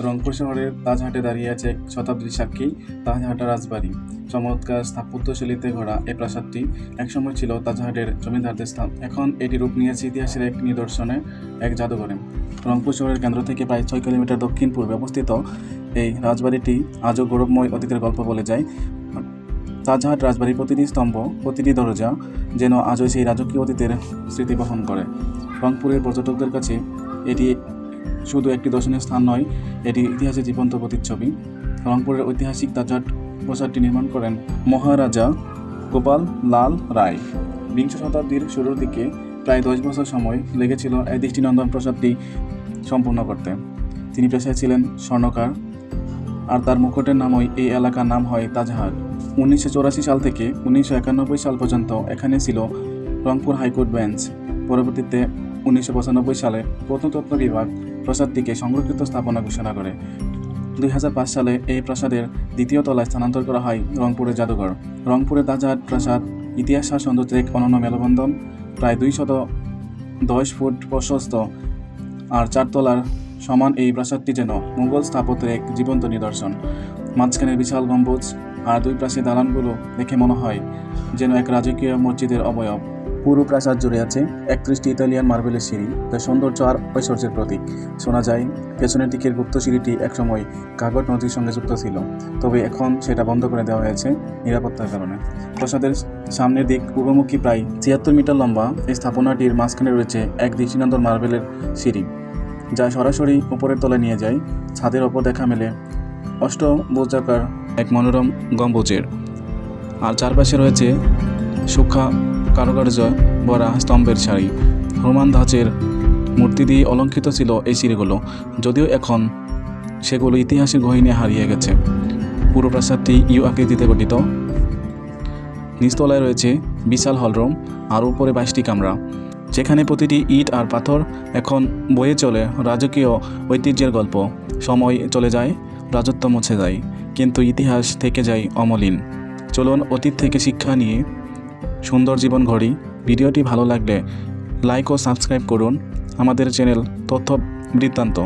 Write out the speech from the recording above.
রংপুর শহরের তাজহাটে দাঁড়িয়ে আছে এক শতাব্দীর সাক্ষী তাজহাটা রাজবাড়ি। চমৎকার স্থাপত্যশৈলীতে গড়া এই প্রাসাদটি একসময় ছিল তাজহাটের জমিদারদের স্থান। এখন এটি রূপ নিয়েছে ইতিহাসের এক নিদর্শনে, এক জাদুঘরে। রংপুর শহরের কেন্দ্র থেকে প্রায় 6 কিলোমিটার দক্ষিণ পূর্বে অবস্থিত এই রাজবাড়িটি আজও গৌরবময় অতীতের গল্প বলে যায়। তাজহাট রাজবাড়ির প্রতিটি স্তম্ভ, প্রতিটি দরজা যেন আজও সেই রাজকীয় অতীতের স্মৃতি বহন করে। রংপুরের পর্যটকদের কাছে এটি শুধু একটি দর্শনীয় স্থান নয়, এটি ইতিহাসের জীবন্ত প্রতিচ্ছবি। রংপুরের ঐতিহাসিক তাজহাট প্রাসাদটি নির্মাণ করেন মহারাজা গোপাল লাল রায়। বিংশ শতাব্দীর শুরুর দিকে প্রায় 10 বছর সময় লেগেছিল এই দৃষ্টিনন্দন প্রাসাদটি সম্পূর্ণ করতে। তিনি পেশায় ছিলেন স্বর্ণকার, আর তার মুকুটের নামই এই এলাকার নাম হয় তাজহাট। 1984 সাল থেকে 1991 সাল পর্যন্ত এখানে ছিল রংপুর হাইকোর্ট বেঞ্চ। পরবর্তীতে 1995 সালে প্রত্নতত্ত্ব বিভাগ প্রাসাদটিকে সংরক্ষিত স্থাপনা ঘোষণা করে। 2005 সালে এই প্রাসাদের দ্বিতীয় তলায় স্থানান্তর করা হয় রংপুরের জাদুঘর। রংপুরের তাজহাট প্রাসাদ ইতিহাস আর সৌন্দর্যের এক অনন্য মেলবন্ধন। প্রায় 210 ফুট প্রশস্ত আর 4 তলার সমান এই প্রাসাদটি যেন মুঘল স্থাপত্যের এক জীবন্ত নিদর্শন। মাঝখানের বিশাল গম্বুজ আর দুই পাশে দালানগুলো দেখে মনে হয় যেন এক রাজকীয় মসজিদের অবয়ব। পুরো প্রাসাদ জুড়ে আছে 31টি ইতালিয়ান মার্বেলের সিঁড়ি, যা সৌন্দর্য আর ঐশ্বর্যের প্রতীক। শোনা যায় পেছনের দিকের গুপ্ত সিঁড়িটি একসময় কাগজ নদীর সঙ্গে যুক্ত ছিল, তবে এখন সেটা বন্ধ করে দেওয়া হয়েছে নিরাপত্তার কারণে। প্রাসাদের সামনের দিক পূর্বমুখী প্রায় 76 মিটার লম্বা এই স্থাপনাটির মাঝখানে রয়েছে এক দৃষ্টিনন্দন মার্বেলের সিঁড়ি, যা সরাসরি উপরের তলায় নিয়ে যায়। ছাদের ওপর দেখা মেলে অষ্টভুজাকার এক মনোরম গম্বুজের, আর চারপাশে রয়েছে সূক্ষ্ম কারুকার্য ভরা স্তম্ভের সারি। রোমান ধাঁচের মূর্তি দিয়ে অলঙ্কৃত ছিল এই সিঁড়িগুলো, যদিও এখন সেগুলো ইতিহাসের গহীনে হারিয়ে গেছে। পুরো প্রাসাদটি ইউ আকৃতিতে গঠিত। নিচতলায় রয়েছে বিশাল হলরুম আর উপরে 22টি কামরা, যেখানে প্রতিটি ইট আর পাথর এখন বয়ে চলে রাজকীয় ঐতিহ্যের গল্প। সময় চলে যায়, রাজত্ব মুছে যায়, কিন্তু ইতিহাস থেকে যায় অমলিন। চলুন অতীত থেকে শিক্ষা নিয়ে সুন্দর জীবন গড়ি। ভিডিওটি ভালো লাগলে লাইক ও সাবস্ক্রাইব করুন আমাদের চ্যানেল তথ্য বৃত্তান্ত।